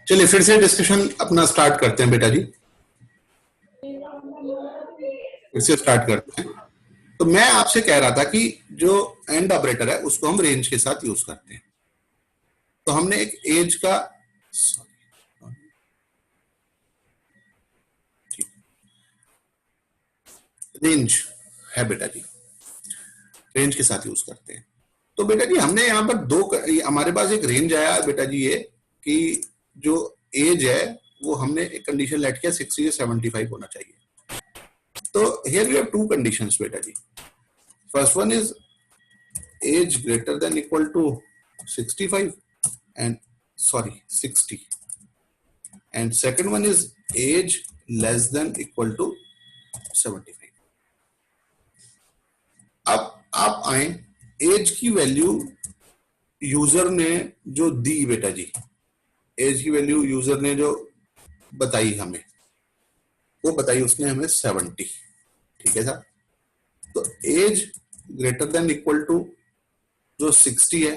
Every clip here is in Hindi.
चलिए फिर से डिस्कशन अपना स्टार्ट करते हैं बेटा जी, फिर से स्टार्ट करते हैं। तो मैं आपसे कह रहा था कि जो एंड ऑपरेटर है उसको हम रेंज के साथ यूज करते हैं। तो हमने एक एज का रेंज है बेटा जी, रेंज के साथ यूज करते हैं। तो बेटा जी हमने यहाँ पर दो, हमारे पास एक रेंज आया बेटा जी, ये कि जो एज है वो हमने एक कंडीशन लेट किया 60 से 75 होना चाहिए। तो here we have two conditions बेटा जी। First one is age greater than equal to 65 and 60, and second one is age less than equal to 75. अब आप आए, एज की वैल्यू यूजर ने जो दी बेटा जी, एज की वैल्यू यूजर ने जो बताई हमें, वो बताई उसने हमें 70, ठीक है सर। तो age greater than equal to जो 60 है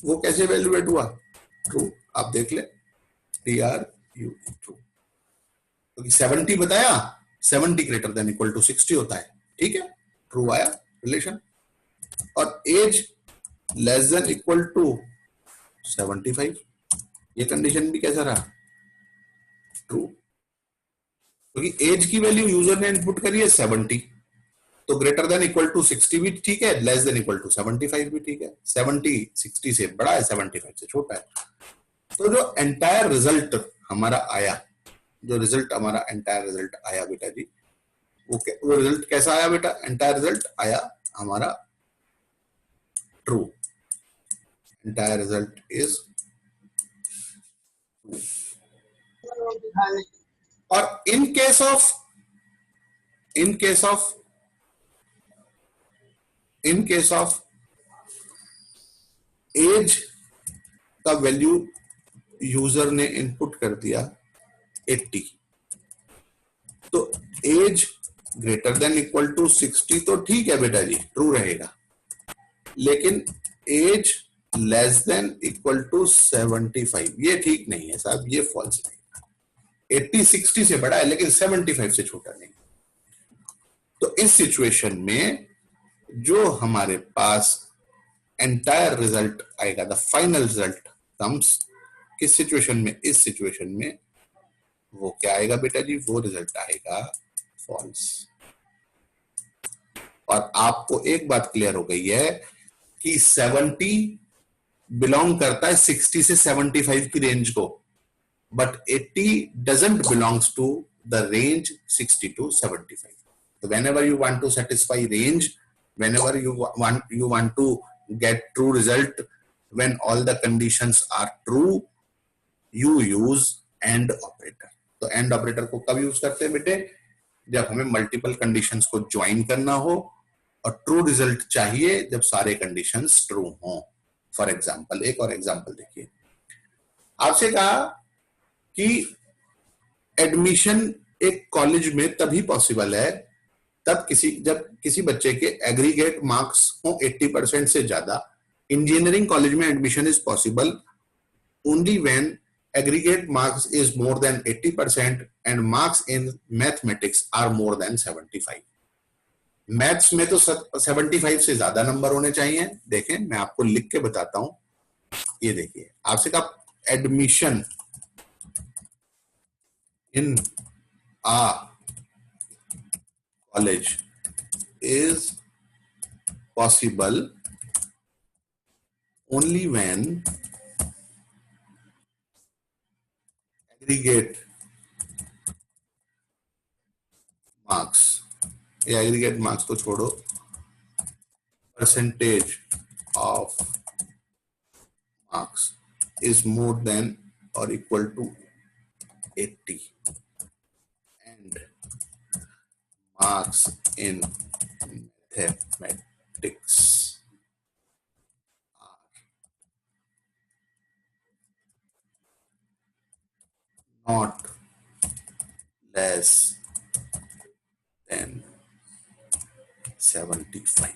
वो कैसे वैल्यूएट हुआ? ट्रू। आप देख ले, TRU ट्रू, क्योंकि 70 बताया, 70 ग्रेटर देन इक्वल टू 60 होता है, ठीक है, ट्रू आया रिलेशन। और age less than equal to 75, ये कंडीशन भी कैसा रहा? ट्रू, क्योंकि एज की वैल्यू यूजर ने इनपुट करी है 70, तो ग्रेटर देन इक्वल टू 60 भी ठीक है, लेस देन इक्वल टू 75 भी ठीक है। 70 60 से बड़ा है, 75 से छोटा है। तो जो एंटायर रिजल्ट हमारा आया, जो रिजल्ट हमारा एंटायर रिजल्ट आया बेटा जी, वो रिजल्ट कैसा आया बेटा? एंटायर रिजल्ट आया हमारा true, entire result is true. और इन केस ऑफ एज का वैल्यू यूजर ने इनपुट कर दिया 80, तो age greater than equal to 60 तो ठीक है बेटा जी, ट्रू रहेगा। लेकिन age less than equal to 75 ये ठीक नहीं है साहब, ये फॉल्स रहेगा। 80 60 से बड़ा है लेकिन 75 से छोटा नहीं। तो इस सिचुएशन में जो हमारे पास एंटायर रिजल्ट आएगा, द फाइनल रिजल्ट कम्स किस सिचुएशन में? इस सिचुएशन में वो क्या आएगा बेटा जी? वो रिजल्ट आएगा फॉल्स। और आपको एक बात क्लियर हो गई है कि 70 बिलोंग करता है 60 से 75 की रेंज को, but 80 doesn't belongs to the range 60 to 75. So whenever you want to satisfy range, whenever you want to get true result, when all the conditions are true, you use AND operator. तो AND operator को कब यूज करते हैं बेटे? जब हमें मल्टीपल कंडीशंस को ज्वाइन करना हो और ट्रू रिजल्ट चाहिए जब सारे कंडीशंस ट्रू हों। फॉर एग्जांपल, एक और एग्जांपल देखिए, आपसे कहा कि एडमिशन एक कॉलेज में तभी पॉसिबल है तब जब किसी बच्चे के एग्रीगेट मार्क्स हो 80% से ज्यादा। इंजीनियरिंग कॉलेज में admission is possible only when aggregate marks is more than 80% and marks in mathematics are more than 75. Maths में तो 75 से ज्यादा नंबर होने चाहिए। देखें, मैं आपको लिख के बताता हूं, ये देखिए, आपसे कहा admission in a college is possible only when aggregate marks, या एग्रीगेट मार्क्स को छोड़ो, percentage of marks is more than और equal to 80 and marks in mathematics not less than 75।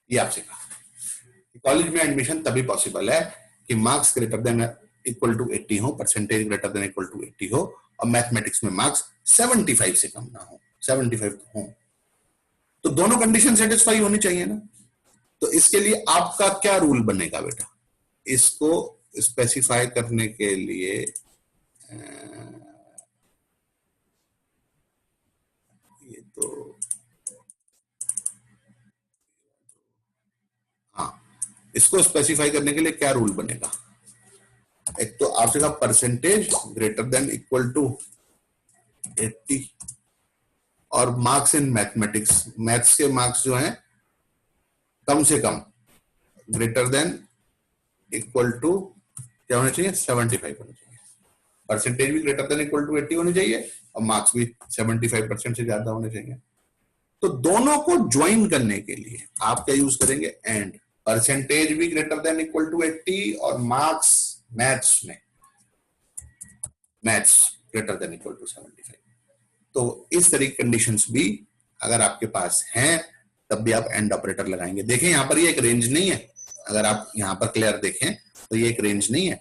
ये आपसे कहा कॉलेज में एडमिशन तभी पॉसिबल है कि marks greater than equal to 80 हो, percentage greater than equal to 80 हो, और मैथमेटिक्स में मार्क्स 75 से कम ना हो, 75 हो, तो दोनों कंडीशन सेटिस्फाई होनी चाहिए ना। तो इसके लिए आपका क्या रूल बनेगा बेटा, इसको स्पेसिफाई करने के लिए ये तो हाँ, इसको स्पेसिफाई करने के लिए क्या रूल बनेगा, एक तो आपसे कहा percentage greater than equal to 80 और मार्क्स इन मैथमेटिक्स, मैथ्स के मार्क्स जो हैं कम से कम ग्रेटर देन इक्वल टू क्या होना चाहिए, 75 होना चाहिए, परसेंटेज भी ग्रेटर देन इक्वल टू 80 होनी चाहिए और मार्क्स भी 75% से ज्यादा होने चाहिए। तो दोनों को ज्वाइन करने के लिए आप क्या यूज करेंगे, एंड, परसेंटेज भी ग्रेटर देन इक्वल टू 80 और मार्क्स मैथ्स में maths greater than equal to 75। तो इस तरह की कंडीशंस भी अगर आपके पास हैं तब भी आप एंड ऑपरेटर लगाएंगे। देखें यहां पर ये एक रेंज नहीं है, अगर आप यहां पर क्लियर देखें तो ये एक रेंज नहीं है,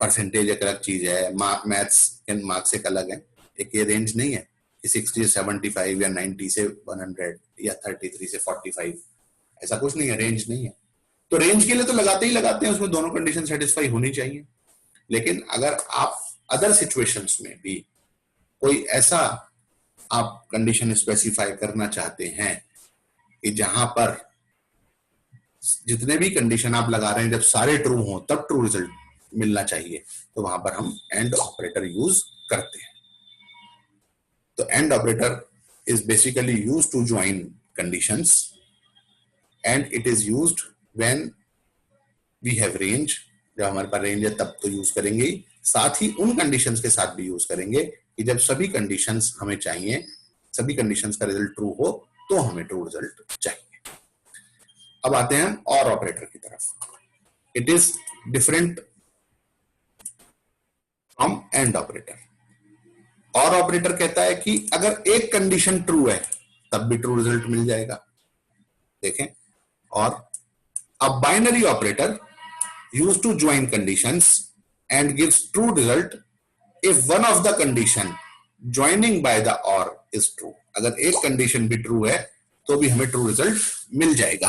परसेंटेज एक अलग चीज है, मैथ्स एंड मार्क्स एक अलग है, एक ये रेंज नहीं है कि 60 से 75 या 90 से 100 या 33 से 45, ऐसा कुछ नहीं है, रेंज नहीं है। तो रेंज के लिए तो लगाते ही लगाते हैं, उसमें दोनों कंडीशन सेटिस्फाई होनी चाहिए। लेकिन अगर आप अदर सिचुएशंस में भी कोई ऐसा आप कंडीशन स्पेसिफाई करना चाहते हैं कि जहां पर जितने भी कंडीशन आप लगा रहे हैं जब सारे ट्रू हो तब ट्रू रिजल्ट मिलना चाहिए, तो वहां पर हम एंड ऑपरेटर यूज करते हैं। तो and operator is basically used to join conditions and it is used when we have range, जब हमारे पास रेंज है तब तो यूज करेंगे ही, साथ ही उन कंडीशंस के साथ भी यूज करेंगे कि जब सभी कंडीशंस हमें चाहिए, सभी कंडीशंस का रिजल्ट ट्रू हो तो हमें ट्रू रिजल्ट चाहिए। अब आते हैं हम और ऑपरेटर की तरफ। It is different from and operator. और ऑपरेटर कहता है कि अगर एक कंडीशन ट्रू है तब भी ट्रू रिजल्ट मिल जाएगा। देखें, or a binary operator use to join conditions and gives true result if one of the condition joining by the or is true. अगर एक कंडीशन भी ट्रू है तो भी हमें ट्रू रिजल्ट मिल जाएगा।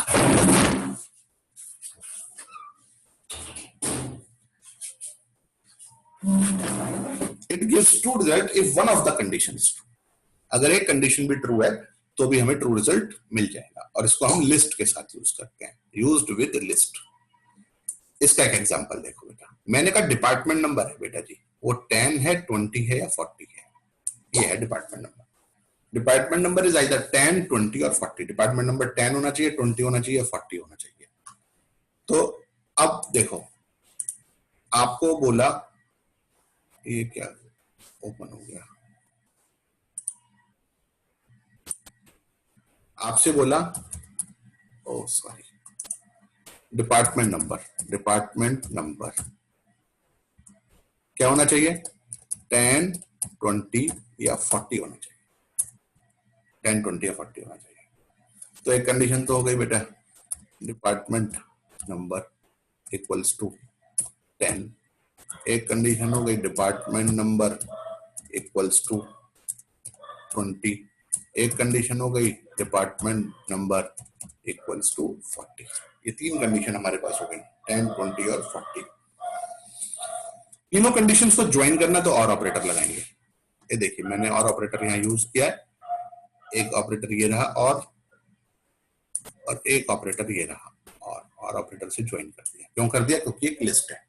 It gives true result if one of the condition is true. अगर एक कंडीशन भी ट्रू है तो भी हमें ट्रू रिजल्ट मिल जाएगा, और इसको हम लिस्ट के साथ यूज करते हैं, यूज्ड विद लिस्ट। इसका एक एग्जांपल देखो बेटा, मैंने कहा डिपार्टमेंट नंबर है बेटा जी, वो 10 है, 20 है या 40 है, ये है department number. Department number is either 10, 20 और 40। डिपार्टमेंट नंबर 10 होना चाहिए, 20 होना चाहिए, 40 होना चाहिए। तो अब देखो, आपको बोला, ये क्या ओपन हो गया, आपसे बोला, ओ सॉरी, डिपार्टमेंट नंबर क्या होना चाहिए, 10, 20 या 40 होना चाहिए, 10, 20 या 40 होना चाहिए। तो एक कंडीशन तो हो गई बेटा, डिपार्टमेंट नंबर इक्वल्स टू 10। एक कंडीशन हो गई डिपार्टमेंट नंबर इक्वल्स टू 20। एक कंडीशन हो गई डिपार्टमेंट नंबर इक्वल्स टू 40। ये तीन कंडीशन हमारे पास हो गई, 10, 20 और 40। तीनों कंडीशंस को ज्वाइन करना तो और ऑपरेटर लगाएंगे। ये देखिए, मैंने और ऑपरेटर यहां यूज किया है, एक ऑपरेटर ये रहा और एक ऑपरेटर ये रहा, और ऑपरेटर से ज्वाइन कर दिया। क्यों कर दिया, क्योंकि एक लिस्ट है।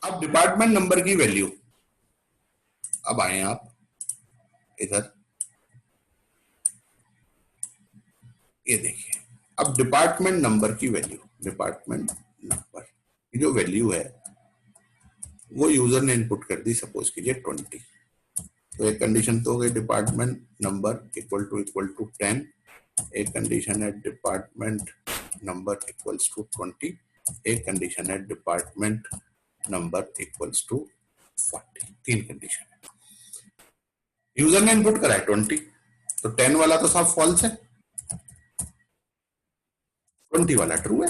अब डिपार्टमेंट नंबर की वैल्यू, अब आए आप इधर, ये देखिए, अब डिपार्टमेंट नंबर की वैल्यू, डिपार्टमेंट नंबर की जो वैल्यू है वो यूजर ने इनपुट कर दी, सपोज कीजिए 20। तो एक कंडीशन तो हो गई डिपार्टमेंट नंबर इक्वल टू 10। एक कंडीशन है डिपार्टमेंट नंबर इक्वल्स टू 20। एक कंडीशन है डिपार्टमेंट नंबर इक्वल्स टू 40। तीन कंडीशन है। यूजर ने इनपुट करा है 20, तो 10 वाला तो साफ फॉल्स है, 20 वाला ट्रू है।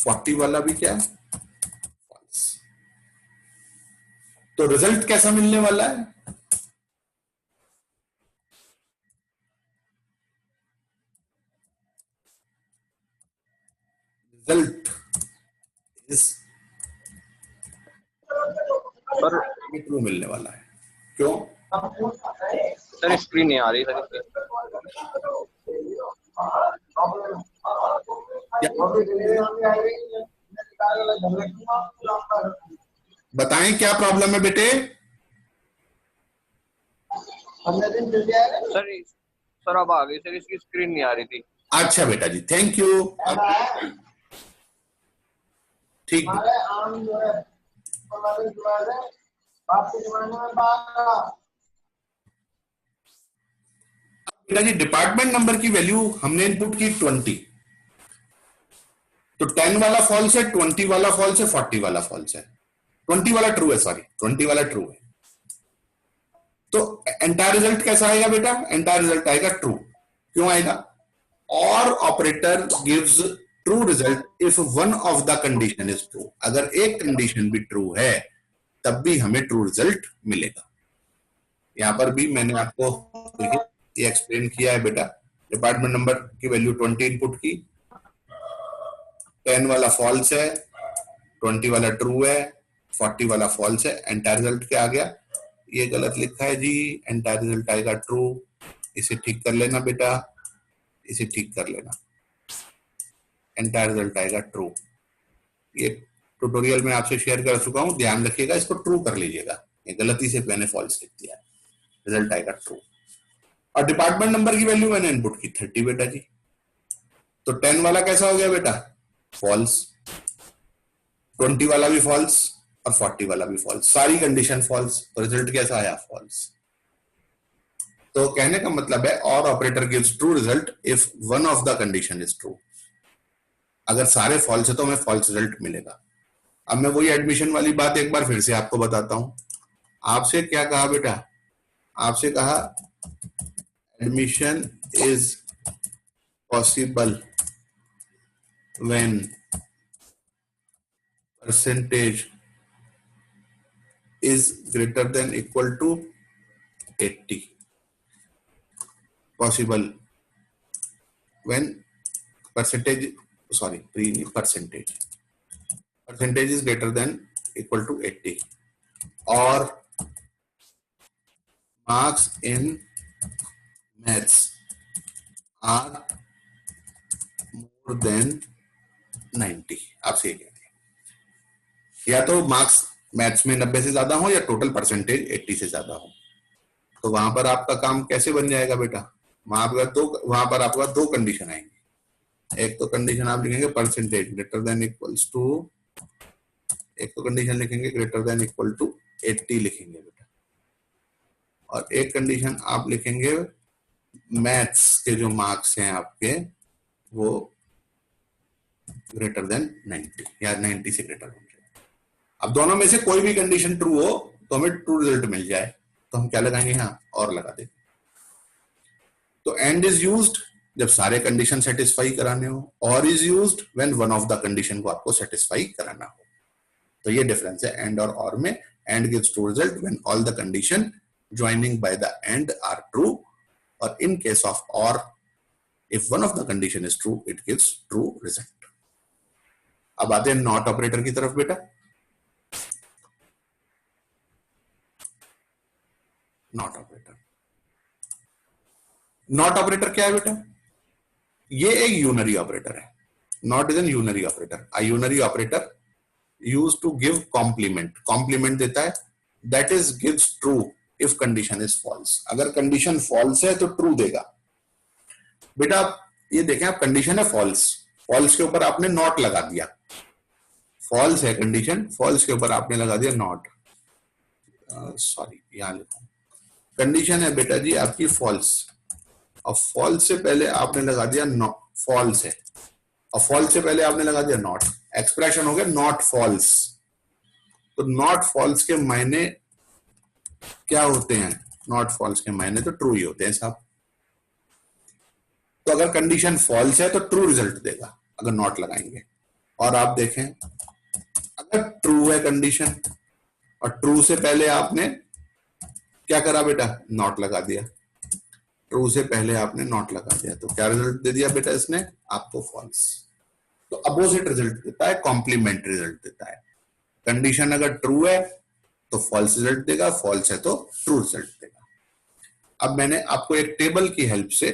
40 वाला भी क्या है, फॉल्स। तो रिजल्ट कैसा मिलने वाला है, रिजल्ट इज सर ट्रू मिलने वाला है। क्यों? सर स्क्रीन नहीं आ रही सर। बताएं क्या प्रॉब्लम है बेटे? सर अब आ गई सर, इसकी स्क्रीन नहीं आ रही थी। अच्छा बेटा जी, थैंक यू। ठीक बेटा जी, डिपार्टमेंट नंबर की वैल्यू हमने इनपुट की 20, तो 10 वाला फॉल्स है, 20 वाला फॉल्स है, 40 वाला फॉल्स है, 20 वाला ट्रू है, सॉरी 20 वाला ट्रू है। तो एंटायर रिजल्ट कैसा आएगा बेटा? एंटायर रिजल्ट आएगा ट्रू। क्यों आएगा? और operator gives true result if one of the condition is true. अगर एक कंडीशन भी ट्रू है तब भी हमें ट्रू रिजल्ट मिलेगा। यहां पर भी मैंने आपको ये एक्सप्लेन किया है बेटा। डिपार्टमेंट नंबर की वैल्यू 20 इनपुट की, 10 वाला फॉल्स है, 20 वाला ट्रू है, 40 वाला फॉल्स है। एंटायर रिजल्ट क्या आ गया? ये गलत लिखा है जी, एंटायर रिजल्ट आएगा ट्रू। इसे ठीक कर लेना बेटा, इसे ठीक कर लेना, एंटायर रिजल्ट आएगा ट्रू। ये ट्यूटोरियल में आपसे शेयर कर चुका हूं, ध्यान रखिएगा, इसको ट्रू कर लीजिएगा। ये गलती से मैंने फॉल्स लिख दिया, रिजल्ट आएगा ट्रू। और डिपार्टमेंट नंबर की वैल्यू मैंने इनपुट की 30 बेटा जी। तो 10 वाला कैसा हो गया बेटा? फॉल्स, 20 वाला भी फॉल्स और 40 वाला भी फॉल्स, सारी कंडीशन फॉल्स। तो रिजल्ट कैसा आया? फॉल्स। तो कहने का मतलब है और operator gives true result if one of the condition is true. अगर सारे फॉल्स है तो हमें फॉल्स रिजल्ट मिलेगा। अब मैं वही एडमिशन वाली बात एक बार फिर से आपको बताता हूं। आपसे क्या कहा बेटा? आपसे कहा admission is possible when percentage is greater than equal to 80, possible when percentage is greater than equal to 80 or marks in maths are more than 90। आपसे ये कहते हैं या तो मार्क्स मैथ्स में 90 से ज्यादा हो या टोटल परसेंटेज 80 से ज्यादा हो। तो वहां पर आपका काम कैसे बन जाएगा बेटा? वहां पर आपका दो कंडीशन आएंगी। एक तो कंडीशन आप लिखेंगे percentage greater than equals to, एक तो कंडीशन लिखेंगे ग्रेटर देन इक्वल टू 80 लिखेंगे बेटा, और एक कंडीशन आप लिखेंगे मैथ्स के जो मार्क्स हैं आपके वो ग्रेटर देन 90 या 90 से ग्रेटर होंगे। अब दोनों में से कोई भी कंडीशन ट्रू हो तो हमें ट्रू रिजल्ट मिल जाए, तो हम क्या लगाएंगे? यहाँ और लगा देंगे। तो एंड इज यूज्ड जब सारे कंडीशन सेटिस्फाई कराने हो, और is used when one of the condition को आपको सेटिस्फाई कराना हो। तो ये डिफरेंस है एंड और में। And gives true result when all the condition joining by the and are true, और in case of or if one of the condition is true it gives true result. अब आते हैं नॉट ऑपरेटर की तरफ बेटा। नॉट ऑपरेटर, नॉट ऑपरेटर क्या है बेटा? ये एक यूनरी ऑपरेटर है। Not is an unary operator. A unary operator used to give complement, complement देता है, that is gives true if condition is false. अगर कंडीशन फॉल्स है तो ट्रू देगा बेटा। ये देखें आप, कंडीशन है फॉल्स, फॉल्स के ऊपर आपने नॉट लगा दिया, फॉल्स है कंडीशन, फॉल्स के ऊपर आपने लगा दिया नॉट, सॉरी यहां लिखो, कंडीशन है बेटा जी आपकी फॉल्स, और फॉल्स से पहले आपने लगा दिया नॉट, फॉल्स है, और फॉल्स से पहले आपने लगा दिया नॉट, एक्सप्रेशन हो गया नॉट फॉल्स। तो नॉट फॉल्स के मायने क्या होते हैं? नॉट फॉल्स के मायने तो ट्रू ही होते हैं साहब। तो अगर कंडीशन फॉल्स है तो ट्रू रिजल्ट देगा अगर नॉट लगाएंगे, और आप देखें अगर ट्रू है कंडीशन और ट्रू से पहले आपने क्या करा बेटा, नॉट लगा दिया, ट्रू से पहले आपने नॉट लगा दिया, तो क्या रिजल्ट दे दिया बेटा इसने आपको, फॉल्स। तो अपोजिट रिजल्ट देता है, कॉम्प्लीमेंट्री रिजल्ट देता है। कंडीशन अगर ट्रू है तो फॉल्स रिजल्ट देगा, फॉल्स है तो ट्रू रिजल्ट देगा। अब मैंने आपको एक टेबल की हेल्प से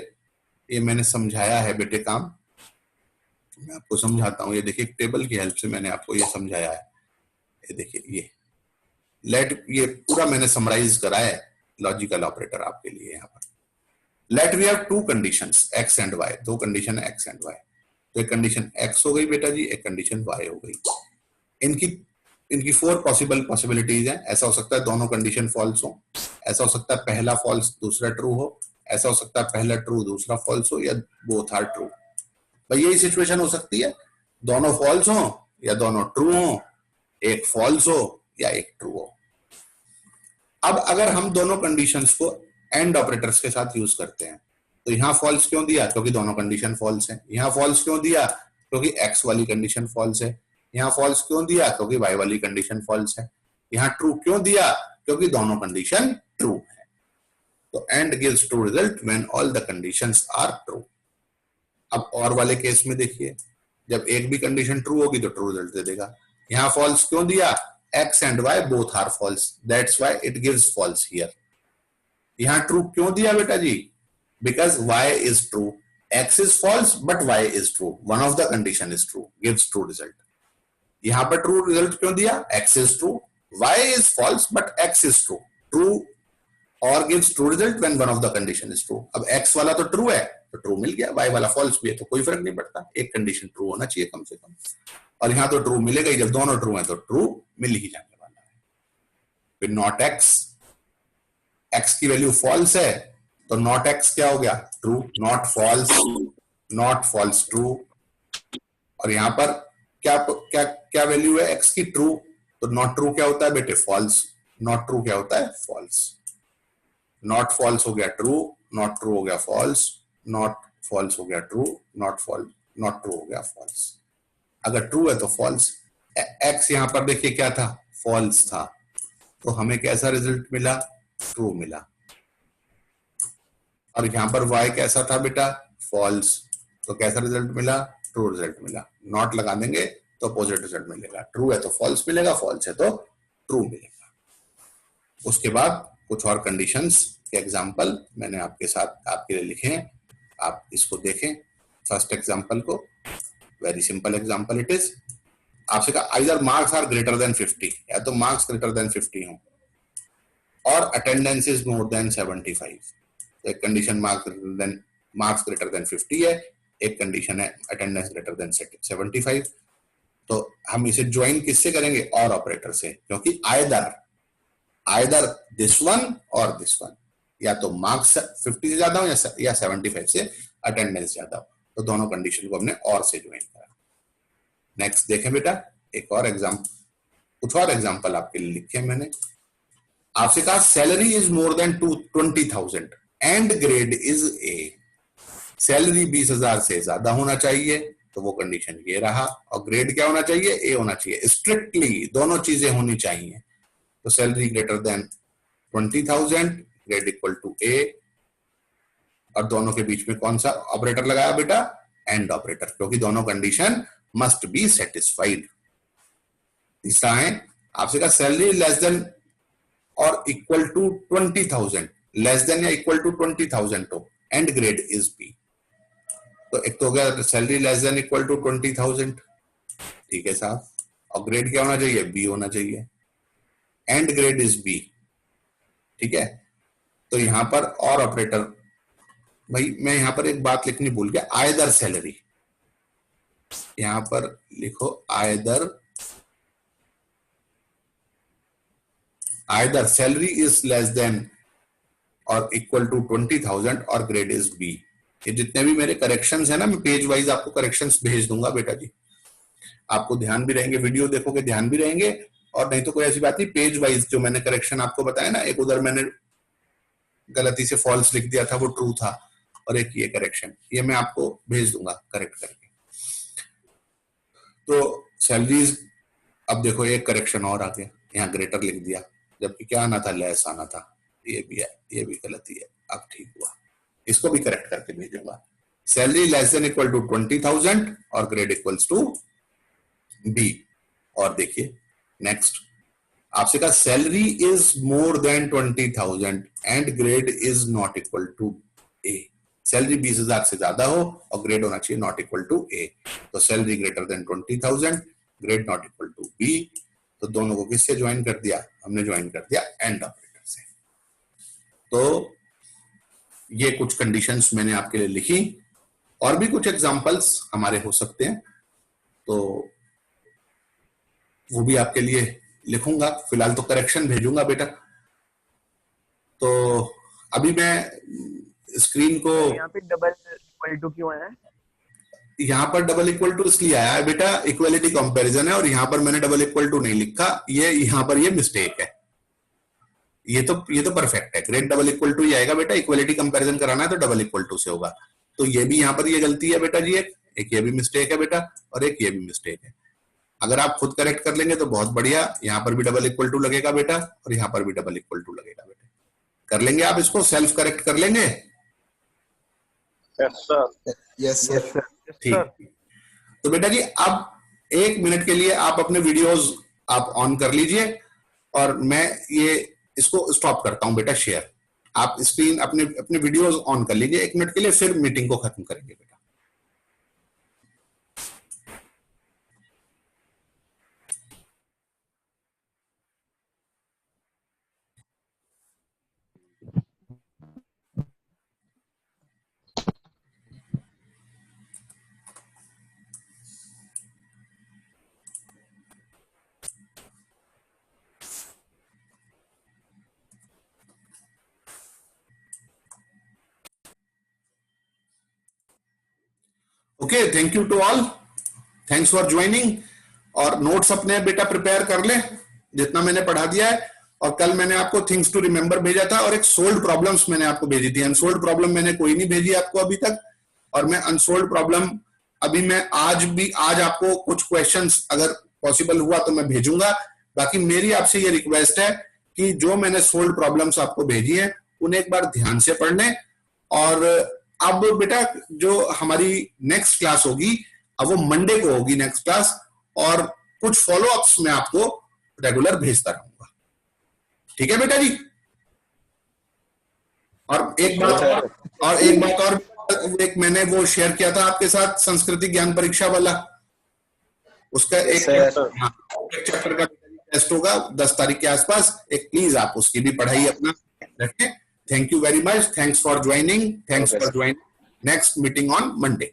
ये मैंने समझाया है बेटे काम, मैं आपको समझाता हूं। ये देखिए टेबल की हेल्प से मैंने आपको ये समझाया है। ये देखिए ये पूरा मैंने समराइज करा है लॉजिकल ऑपरेटर आपके लिए यहाँ पर। Let we have two conditions x and y, दो कंडीशन है x एंड y। तो एक कंडीशन x हो गई बेटा जी, एक कंडीशन y हो गई। इनकी 4 पॉसिबिलिटीज हैं। ऐसा हो सकता है दोनों कंडीशन फॉल्स हो, ऐसा हो सकता है पहला फॉल्स दूसरा ट्रू हो, ऐसा हो सकता है पहला ट्रू दूसरा फॉल्स हो, या बोथ आर ट्रू। भाई यही सिचुएशन हो सकती है, दोनों फॉल्स हो या दोनों ट्रू हो, एक फॉल्स हो या एक ट्रू हो। अब अगर हम दोनों कंडीशंस को एंड ऑपरेटर्स के साथ यूज करते हैं, तो यहां फॉल्स क्यों दिया, क्योंकि दोनों कंडीशन फॉल्स है। यहां फॉल्स क्यों दिया, क्योंकि x वाली कंडीशन फॉल्स है। यहां फॉल्स क्यों दिया, क्योंकि y वाली कंडीशन फॉल्स है। यहां ट्रू क्यों दिया, क्योंकि दोनों कंडीशन ट्रू है। तो and gives true result when all the conditions are true. अब और वाले केस में देखिए, जब एक भी कंडीशन ट्रू होगी तो ट्रू रिजल्ट दे देगा। यहां फॉल्स क्यों दिया, x and y both are false, that's why it gives false here. यहां ट्रू क्यों दिया बेटा जी, because y is true, x is false but y is true, one of the condition is true, gives true result। यहां पर ट्रू रिजल्ट क्यों दिया, x is true, y is false but x is true, true और gives true result when one of the condition is true। अब x वाला तो ट्रू है तो ट्रू मिल गया, y वाला फॉल्स भी है तो कोई फर्क नहीं पड़ता, एक कंडीशन ट्रू होना चाहिए कम से कम। और यहां तो ट्रू मिलेगा ही, जब दोनों ट्रू है तो ट्रू मिल ही जाने वाला है। फिर नॉट x की वैल्यू फॉल्स है तो नॉट x क्या हो गया, ट्रू, नॉट फॉल्स ट्रू। और यहां पर क्या क्या क्या वैल्यू है x की, ट्रू, तो नॉट ट्रू क्या होता है बेटे, फॉल्स, नॉट ट्रू क्या होता है, फॉल्स। नॉट फॉल्स हो गया ट्रू, नॉट ट्रू हो गया फॉल्स, नॉट फॉल्स हो गया ट्रू, नॉट ट्रू हो गया फॉल्स। अगर ट्रू है तो फॉल्स। x यहां पर देखिए क्या था, फॉल्स था, तो हमें कैसा रिजल्ट मिला, ट्रू मिला। और यहां पर y कैसा था बेटा, फॉल्स, तो कैसा रिजल्ट मिला, ट्रू रिजल्ट मिला। नॉट लगा देंगे तो अपोजिट रिजल्ट मिलेगा, ट्रू है तो फॉल्स मिलेगा, फॉल्स है तो ट्रू मिलेगा। उसके बाद कुछ और कंडीशंस के एग्जांपल मैंने आपके साथ आपके लिए लिखे हैं, आप इसको देखें। फर्स्ट एग्जांपल को, very simple example it is. आपसे कहा either marks are greater than 50, या तो मार्क्स ग्रेटर देन 50 हो और अटेंडेंस इज मोर देन 75। तो एक कंडीशन मार्क्स ग्रेटर देन 50 है, एक कंडीशन है अटेंडेंस ग्रेटर देन 75। तो हम इसे ज्वाइन किससे करेंगे, और ऑपरेटर से, क्योंकि आइदर दिस वन और दिस वन, या तो मार्क्स 50 से ज्यादा हो या 75 से अटेंडेंस ज्यादा हो, तो दोनों कंडीशन को हमने और से ज्वाइन करा। नेक्स्ट देखें बेटा, एक और एग्जांपल, कुछ और एग्जांपल आपके लिए लिखे मैंने। आपसे कहा salary is more than 20,000 and grade is a. Salary 20,000 से ज्यादा होना चाहिए, तो वो कंडीशन ये रहा, और ग्रेड क्या होना चाहिए, ए होना चाहिए। स्ट्रिक्टली दोनों चीजें होनी चाहिए, तो salary greater than 20,000, grade equal to A, और दोनों के बीच में कौन सा ऑपरेटर लगाया बेटा, एंड ऑपरेटर, क्योंकि दोनों कंडीशन मस्ट बी सेटिस्फाइड। तीसरा है आपसे कहा सैलरी लेस देन और इक्वल टू 20,000, लेस देन या इक्वल टू 20,000 हो, एंड ग्रेड इज बी। तो एक तो हो गया salary less than equal to 20,000, ठीक है साहब, और ग्रेड क्या होना चाहिए, बी होना चाहिए, एंड ग्रेड इज बी, ठीक है। तो यहां पर और ऑपरेटर, भाई मैं यहां पर एक बात लिखनी भूल गया, आइदर सैलरी, यहां पर लिखो either salary is less than और इक्वल टू 20,000 और ग्रेड इज बी। ये जितने भी मेरे करेक्शंस है ना, मैं पेज वाइज आपको करेक्शंस भेज दूंगा बेटा जी, आपको ध्यान भी रहेंगे, वीडियो देखोगे ध्यान भी रहेंगे, और नहीं तो कोई ऐसी बात नहीं, पेज वाइज जो मैंने करेक्शन आपको बताया ना, एक उधर मैंने गलती से फॉल्स लिख दिया था, वो ट्रू था, और एक ये करेक्शन, ये मैं आपको भेज दूंगा करेक्ट करके। तो सैलरीज, अब देखो एक करेक्शन और आ गया, यहाँ ग्रेटर लिख दिया, जबकि क्या आना था, लेस आना था। ये भी है, ये भी गलती है, अब ठीक हुआ, इसको भी करेक्ट करके भेजूंगा। Salary less than equal to 20,000 और ग्रेड इक्वल्स टू बी। और देखिए नेक्स्ट आपसे कहा salary is more than 20,000 and grade is not equal to A. Salary 20,000 से ज्यादा हो और ग्रेड होना चाहिए नॉट इक्वल टू ए। तो salary greater than 20,000, grade not equal to B. तो दोनों को किससे ज्वाइन कर दिया, हमने ज्वाइन कर दिया एंड ऑपरेटर से। तो ये कुछ कंडीशंस मैंने आपके लिए लिखी, और भी कुछ एग्जांपल्स हमारे हो सकते हैं, तो वो भी आपके लिए लिखूंगा। फिलहाल तो करेक्शन भेजूंगा बेटा। तो अभी मैं स्क्रीन को, यहाँ पे डबल इक्वल टू क्यों है? यहाँ पर डबल इक्वल टू इसलिए आया है बेटा, इक्वलिटी कंपैरिजन है, और यहाँ पर मैंने डबल इक्वल टू नहीं लिखा, ये यहाँ पर ये मिस्टेक है। ये तो परफेक्ट है, ग्रेड डबल इक्वल टू ही आएगा बेटा, इक्वलिटी कंपैरिजन कराना है तो डबल इक्वल टू से होगा। तो ये भी यहाँ पर ये गलती है बेटा जी, एक ये भी मिस्टेक है बेटा, और एक ये भी मिस्टेक है। अगर आप खुद करेक्ट कर लेंगे तो बहुत बढ़िया, यहाँ पर भी डबल इक्वल टू लगेगा बेटा, और यहाँ पर भी डबल इक्वल टू लगेगा बेटा। कर लेंगे आप इसको, सेल्फ करेक्ट कर लेंगे? Yes sir. Yes sir. ठीक। तो बेटा जी अब 1 मिनट के लिए आप अपने वीडियोस आप ऑन कर लीजिए, और मैं ये इसको स्टॉप करता हूं बेटा शेयर। आप स्क्रीन अपने वीडियोस ऑन कर लीजिए 1 मिनट के लिए, फिर मीटिंग को खत्म करेंगे बेटा। Okay, thank you to all, thanks for joining. और नोट्स अपने बेटा प्रिपेयर कर ले जितना मैंने पढ़ा दिया है। और कल मैंने आपको थिंग्स टू रिमेंबर भेजा था, और एक सोल्व्ड प्रॉब्लम्स मैंने आपको भेजी थी। अनसोल्व्ड प्रॉब्लम मैंने कोई नहीं भेजी आपको अभी तक, और मैं अनसोल्व्ड प्रॉब्लम अभी मैं आज आपको कुछ क्वेश्चंस अगर पॉसिबल हुआ तो मैं भेजूंगा। बाकी मेरी आपसे ये रिक्वेस्ट है कि जो मैंने सोल्व्ड प्रॉब्लम्स आपको भेजी है उन्हें एक बार ध्यान से पढ़ लें। और अब बेटा जो हमारी नेक्स्ट क्लास होगी, अब वो मंडे को होगी नेक्स्ट क्लास, और कुछ फॉलो अप्स मैं आपको रेगुलर भेजता रहूंगा। ठीक है बेटा जी? और एक बात और एक मैंने वो शेयर किया था आपके साथ संस्कृति ज्ञान परीक्षा वाला, उसका एक चैप्टर का टेस्ट होगा 10 तारीख के आसपास। एक प्लीज आप उसकी भी पढ़ाई अपना रखें। Thank you very much. Thanks for joining. Next meeting on Monday.